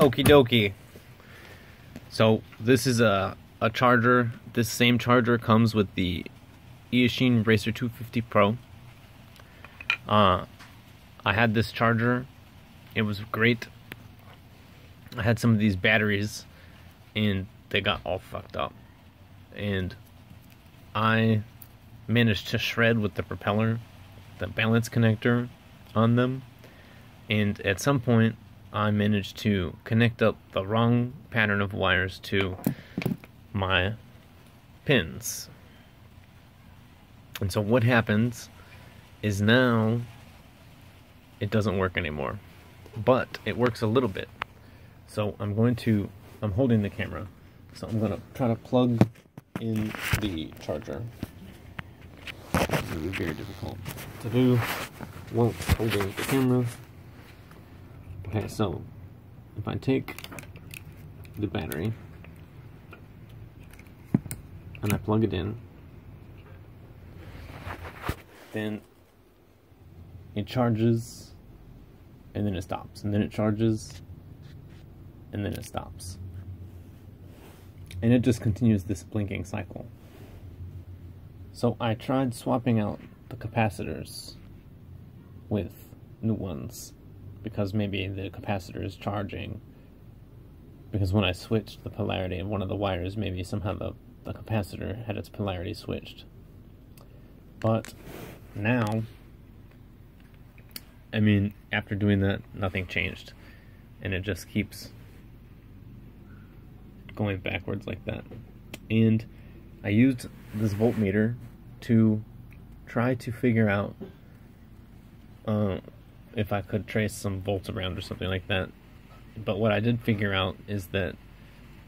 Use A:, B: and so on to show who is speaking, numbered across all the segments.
A: Okie dokie. So this is a charger. This same charger comes with the Eachine Racer 250 Pro. I had this charger. It was great. I had some of these batteries and they got all fucked up. And I managed to shred with the propeller, the balance connector on them. And at some point, I managed to connect up the wrong pattern of wires to my pins. And so what happens is now it doesn't work anymore. But it works a little bit. So I'm holding the camera. So I'm going to try to plug in the charger. It's going to be very difficult to do while holding the camera. Okay, so if I take the battery and I plug it in, then it charges and then it stops, and then it charges and then it stops. And it just continues this blinking cycle. So I tried swapping out the capacitors with new ones, because maybe the capacitor is charging. Because when I switched the polarity of one of the wires, maybe somehow the capacitor had its polarity switched. But now, I mean, after doing that, nothing changed. And it just keeps going backwards like that. And I used this voltmeter to try to figure out if I could trace some volts around or something like that. But what I did figure out is that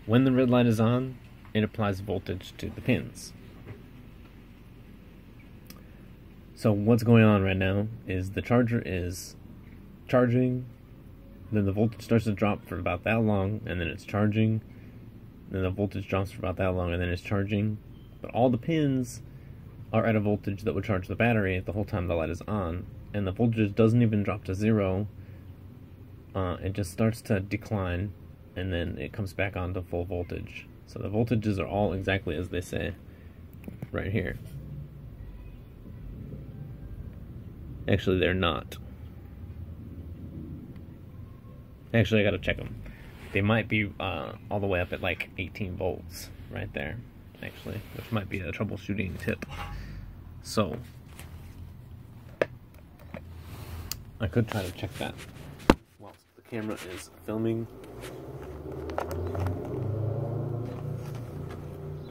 A: when the red light is on, it applies voltage to the pins. So what's going on right now is the charger is charging, then the voltage starts to drop for about that long, and then it's charging, then the voltage drops for about that long, and then it's charging. But all the pins are at a voltage that would charge the battery the whole time the light is on, and the voltage doesn't even drop to zero. It just starts to decline, and then it comes back on to full voltage. So the voltages are all exactly as they say right here. Actually, they're not. Actually, I gotta check them. They might be all the way up at like 18 volts right there, actually, which might be a troubleshooting tip. So I could try to check that whilst the camera is filming,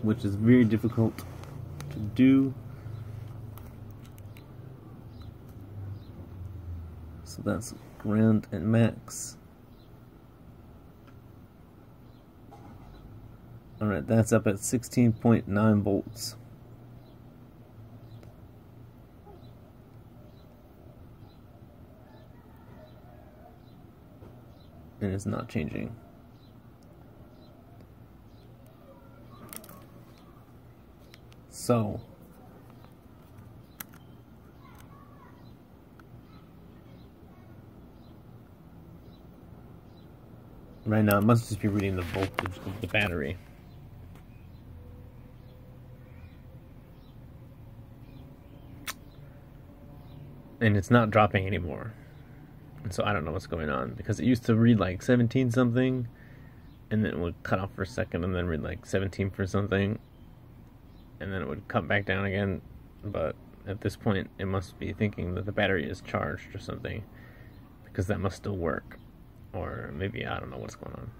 A: which is very difficult to do. So that's ground and max. Alright, that's up at 16.9 volts. And it's not changing. So right now it must just be reading the voltage of the battery. And it's not dropping anymore. And so I don't know what's going on, because it used to read like 17 something, and then it would cut off for a second and then read like 17 for something, and then it would cut back down again. But at this point it must be thinking that the battery is charged or something, because that must still work. Or maybe I don't know what's going on.